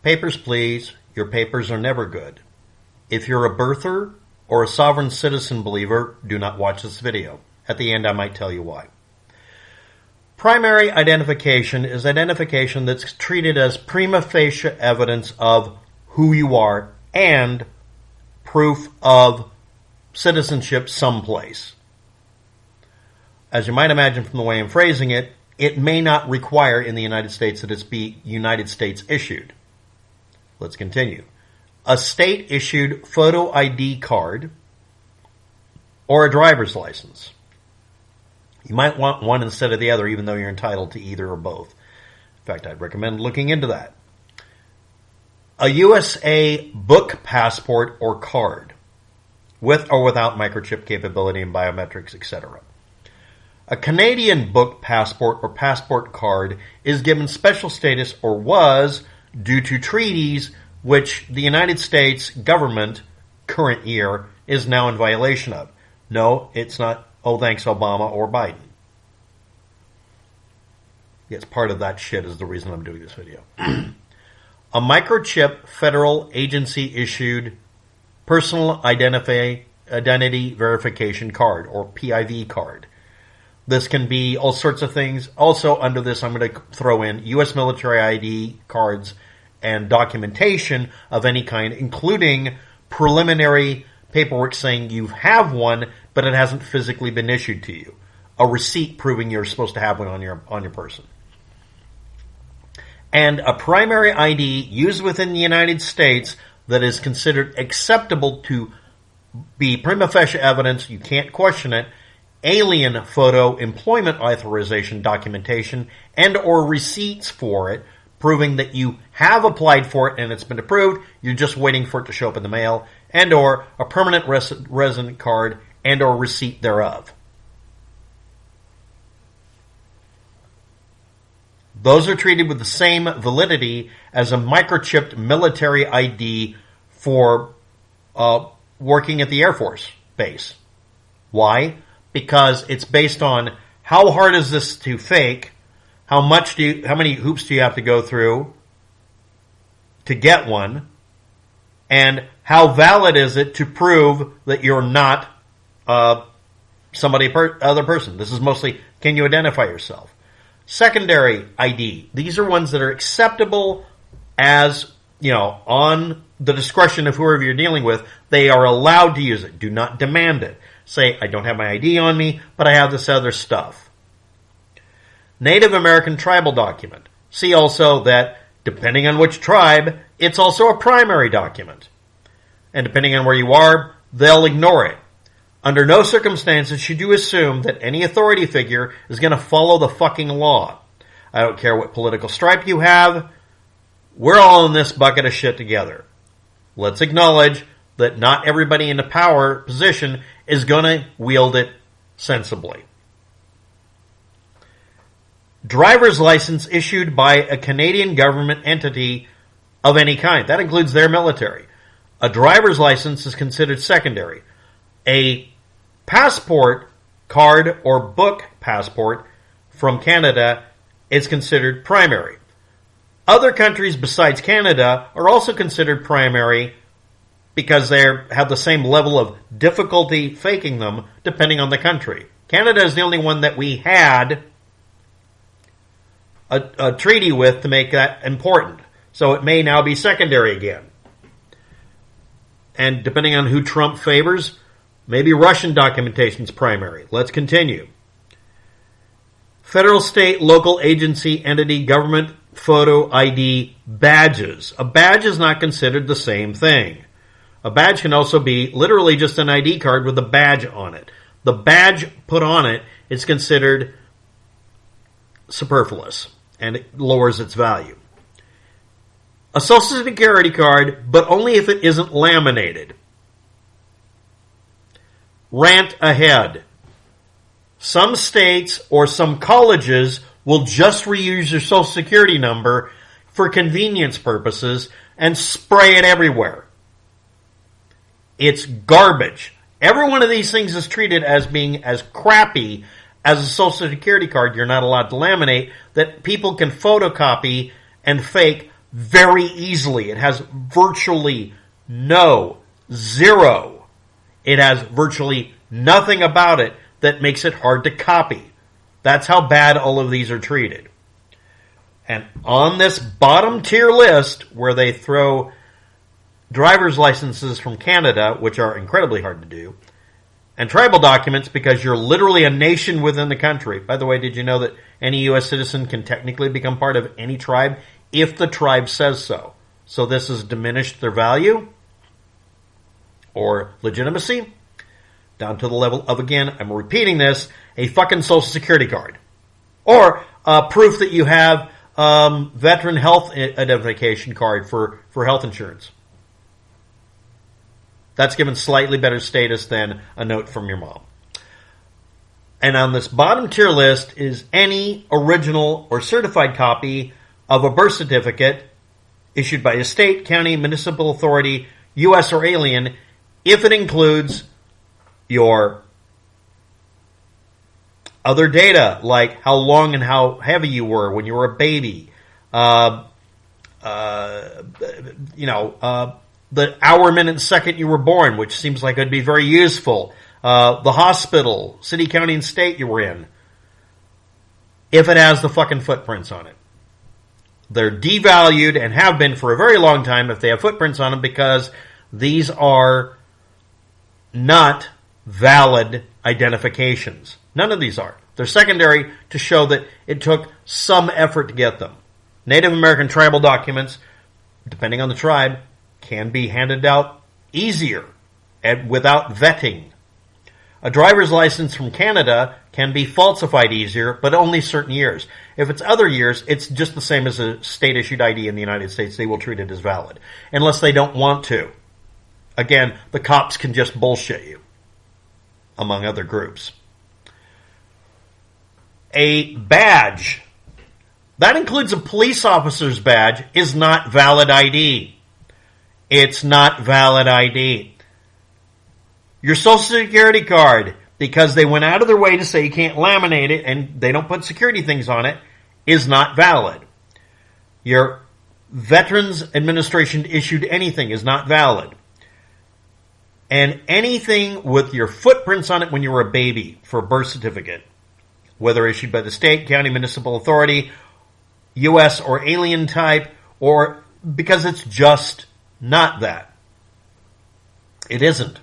Papers, please. Your papers are never good. If you're a birther or a sovereign citizen believer, do not watch this video. At the end, I might tell you why. Primary identification is identification that's treated as prima facie evidence of who you are and proof of citizenship someplace. As you might imagine from the way I'm phrasing it, it may not require in the United States that it be United States issued. Let's continue. A state-issued photo ID card or a driver's license. You might want one instead of the other, even though you're entitled to either or both. In fact, I'd recommend looking into that. A USA book passport or card, with or without microchip capability and biometrics, etc. A Canadian book passport or passport card is given special status or was due to treaties which the United States government, current year, is now in violation of. No, it's not, oh, thanks, Obama or Biden. Yes, part of that shit is the reason I'm doing this video. A microchip federal agency issued Personal Identity Verification card, or PIV card. This can be all sorts of things. Also, under this, I'm going to throw in U.S. military ID cards and documentation of any kind, including preliminary paperwork saying you have one, but it hasn't physically been issued to you. A receipt proving you're supposed to have one on your person. And a primary ID used within the United States that is considered acceptable to be prima facie evidence, you can't question it, alien photo employment authorization documentation and or receipts for it, proving that you have applied for it and it's been approved, you're just waiting for it to show up in the mail, and or a permanent resident card and or receipt thereof. Those are treated with the same validity as a microchipped military ID for working at the Air Force base. Why? Because it's based on how hard is this to fake, how many hoops do you have to go through to get one, and how valid is it to prove that you're not other person. This is mostly, can you identify yourself? Secondary ID. These are ones that are acceptable as, on the discretion of whoever you're dealing with. They are allowed to use it. Do not demand it. Say, I don't have my ID on me, but I have this other stuff. Native American tribal document. See also that, depending on which tribe, it's also a primary document. And depending on where you are, they'll ignore it. Under no circumstances should you assume that any authority figure is going to follow the fucking law. I don't care what political stripe you have. We're all in this bucket of shit together. Let's acknowledge that not everybody in a power position is going to wield it sensibly. Driver's license issued by a Canadian government entity of any kind. That includes their military. A driver's license is considered secondary. A passport, card, or book passport from Canada is considered primary. Other countries besides Canada are also considered primary because they have the same level of difficulty faking them depending on the country. Canada is the only one that we had a treaty with to make that important. So it may now be secondary again. And depending on who Trump favors, maybe Russian documentation is primary. Let's continue. Federal, state, local agency, entity, government, photo ID, badges. A badge is not considered the same thing. A badge can also be literally just an ID card with a badge on it. The badge put on it is considered superfluous, and it lowers its value. A Social Security card, but only if it isn't laminated. Rant ahead. Some states or some colleges will just reuse your Social Security number for convenience purposes and spray it everywhere. It's garbage. Every one of these things is treated as being as crappy as a Social Security card you're not allowed to laminate, that people can photocopy and fake very easily. It has virtually zero. It has virtually nothing about it that makes it hard to copy. That's how bad all of these are treated. And on this bottom tier list, where they throw driver's licenses from Canada, which are incredibly hard to do, and tribal documents, because you're literally a nation within the country. By the way, did you know that any U.S. citizen can technically become part of any tribe if the tribe says so? So this has diminished their value or legitimacy down to the level of, again, I'm repeating this, a fucking social security card. Or proof that you have veteran health identification card for health insurance. That's given slightly better status than a note from your mom. And on this bottom tier list is any original or certified copy of a birth certificate issued by a state, county, municipal authority, U.S. or alien, if it includes your other data, like how long and how heavy you were when you were a baby, the hour, minute, second you were born, which seems like it'd be very useful. The hospital, city, county, and state you were in. If it has the fucking footprints on it. They're devalued and have been for a very long time if they have footprints on them, because these are not valid identifications. None of these are. They're secondary to show that it took some effort to get them. Native American tribal documents, depending on the tribe, can be handed out easier and without vetting. A driver's license from Canada can be falsified easier, but only certain years. If it's other years, it's just the same as a state-issued ID in the United States. They will treat it as valid, unless they don't want to. Again, the cops can just bullshit you, among other groups. A badge, that includes a police officer's badge, is not valid ID. It's not valid ID. Your social security card, because they went out of their way to say you can't laminate it and they don't put security things on it, is not valid. Your Veterans Administration issued anything is not valid. And anything with your footprints on it when you were a baby for a birth certificate, whether issued by the state, county, municipal authority, U.S. or alien type, or because it's just not that. It isn't.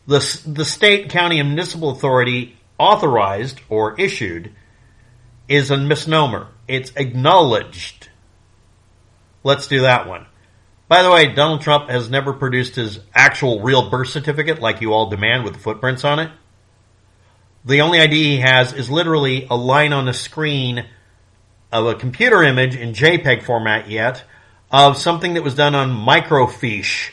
The state, county, and municipal authority authorized or issued is a misnomer. It's acknowledged. Let's do that one. By the way, Donald Trump has never produced his actual real birth certificate like you all demand with the footprints on it. The only ID he has is literally a line on the screen of a computer image in JPEG format yet of something that was done on microfiche.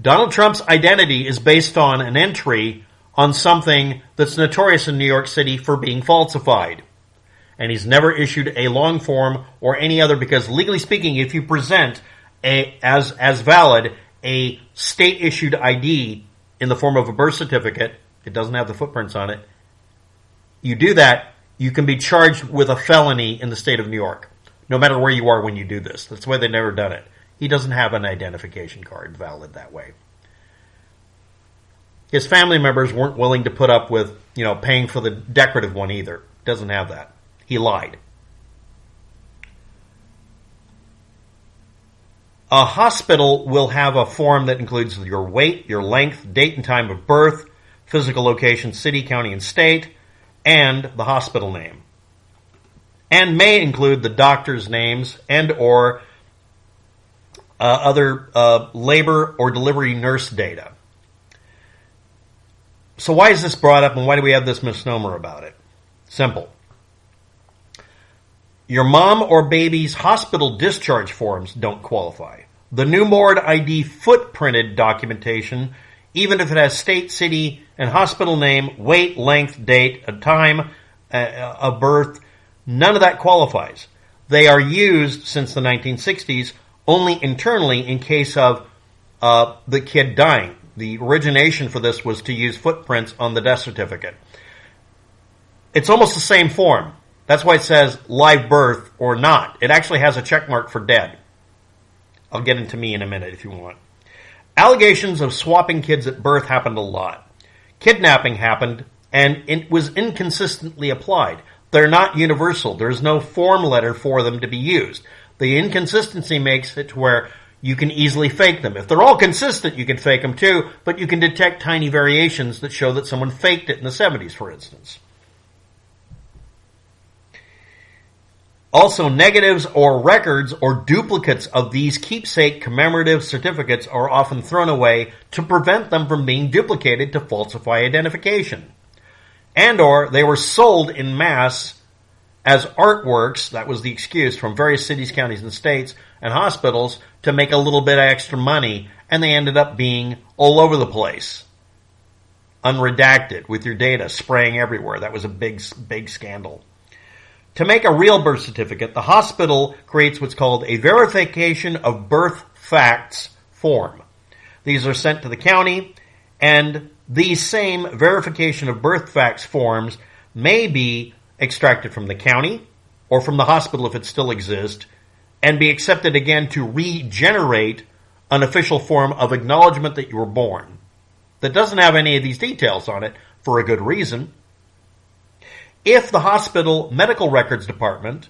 Donald Trump's identity is based on an entry on something that's notorious in New York City for being falsified. And he's never issued a long form or any other, because legally speaking, if you present as valid a state-issued ID in the form of a birth certificate, it doesn't have the footprints on it, you do that, you can be charged with a felony in the state of New York, no matter where you are when you do this. That's why they've never done it. He doesn't have an identification card valid that way. His family members weren't willing to put up with, paying for the decorative one either. Doesn't have that. He lied. A hospital will have a form that includes your weight, your length, date and time of birth, physical location, city, county, and state, and the hospital name. And may include the doctor's names and or other labor or delivery nurse data. So why is this brought up, and why do we have this misnomer about it? Simple. Your mom or baby's hospital discharge forms don't qualify. The newborn ID footprinted documentation, even if it has state, city, and hospital name, weight, length, date, a time of birth, none of that qualifies. They are used since the 1960s only internally in case of the kid dying. The origination for this was to use footprints on the death certificate. It's almost the same form. That's why it says live birth or not. It actually has a check mark for dead. I'll get into me in a minute if you want. Allegations of swapping kids at birth happened a lot. Kidnapping happened, and it was inconsistently applied. They're not universal. There's no form letter for them to be used. The inconsistency makes it to where you can easily fake them. If they're all consistent, you can fake them too, but you can detect tiny variations that show that someone faked it in the 70s, for instance. Also, negatives or records or duplicates of these keepsake commemorative certificates are often thrown away to prevent them from being duplicated to falsify identification. And or they were sold in mass as artworks, that was the excuse from various cities, counties, and states, and hospitals to make a little bit of extra money, and they ended up being all over the place. Unredacted, with your data spraying everywhere. That was a big scandal. To make a real birth certificate, the hospital creates what's called a verification of birth facts form. These are sent to the county, and these same verification of birth facts forms may be extracted from the county or from the hospital if it still exists, and be accepted again to regenerate an official form of acknowledgement that you were born. That doesn't have any of these details on it for a good reason. If the hospital medical records department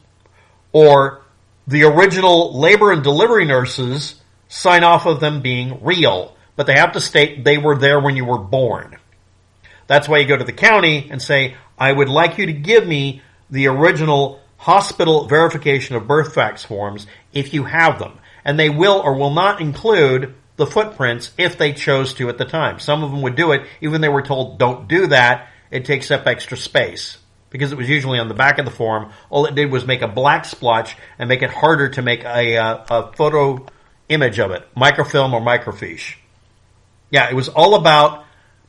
or the original labor and delivery nurses sign off of them being real, but they have to state they were there when you were born. That's why you go to the county and say, I would like you to give me the original hospital verification of birth facts forms if you have them. And they will or will not include the footprints if they chose to at the time. Some of them would do it, even they were told don't do that. It takes up extra space. Because it was usually on the back of the form. All it did was make a black splotch and make it harder to make a photo image of it. Microfilm or microfiche. Yeah, it was all about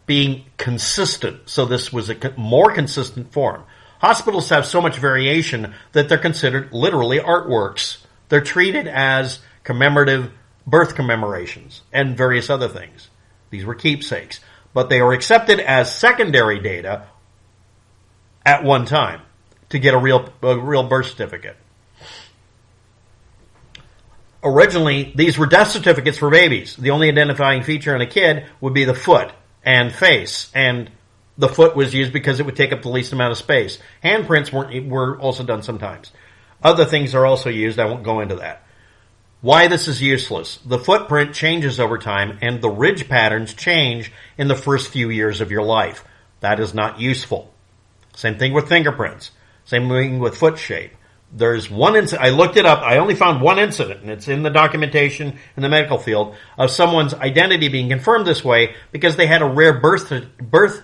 being consistent. So this was a more consistent form. Hospitals have so much variation that they're considered literally artworks. They're treated as commemorative birth commemorations and various other things. These were keepsakes. But they are accepted as secondary data at one time to get a real birth certificate. Originally, these were death certificates for babies. The only identifying feature in a kid would be the foot and face, and the foot was used because it would take up the least amount of space. Handprints were also done sometimes. Other things are also used. I won't go into that. Why this is useless. The footprint changes over time, and the ridge patterns change in the first few years of your life. That is not useful. Same thing with fingerprints. Same thing with foot shape. There's one incident, I looked it up, I only found one incident, and it's in the documentation in the medical field, of someone's identity being confirmed this way because they had a rare birth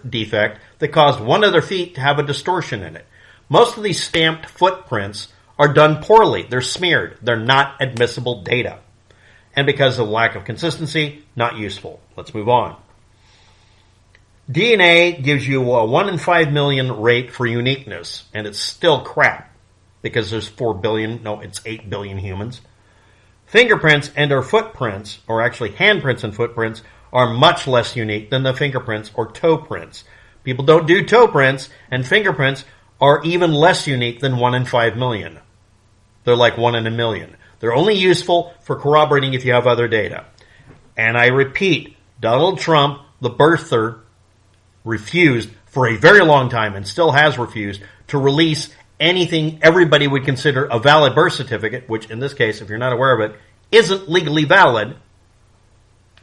defect that caused one of their feet to have a distortion in it. Most of these stamped footprints are done poorly. They're smeared. They're not admissible data. And because of lack of consistency, not useful. Let's move on. DNA gives you a 1 in 5 million rate for uniqueness, and it's still crap because there's 4 billion, no, it's 8 billion humans. Fingerprints and or footprints, or actually handprints and footprints, are much less unique than the fingerprints or toe prints. People don't do toe prints, and fingerprints are even less unique than 1 in 5 million. They're like 1 in a million. They're only useful for corroborating if you have other data. And I repeat, Donald Trump, the birther, refused for a very long time and still has refused to release anything everybody would consider a valid birth certificate, which in this case, if you're not aware of it, isn't legally valid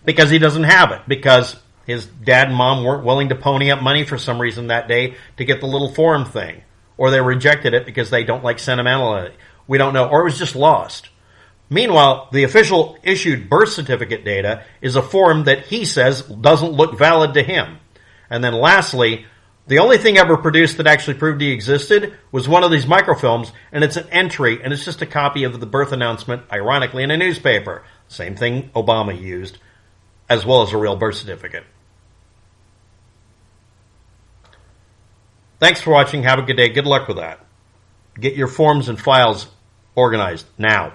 because he doesn't have it, because his dad and mom weren't willing to pony up money for some reason that day to get the little form thing, or they rejected it because they don't like sentimentality. We don't know, or it was just lost. Meanwhile, the official issued birth certificate data is a form that he says doesn't look valid to him. And then lastly, the only thing ever produced that actually proved he existed was one of these microfilms, and it's an entry, and it's just a copy of the birth announcement, ironically, in a newspaper. Same thing Obama used, as well as a real birth certificate. Thanks for watching. Have a good day. Good luck with that. Get your forms and files organized now.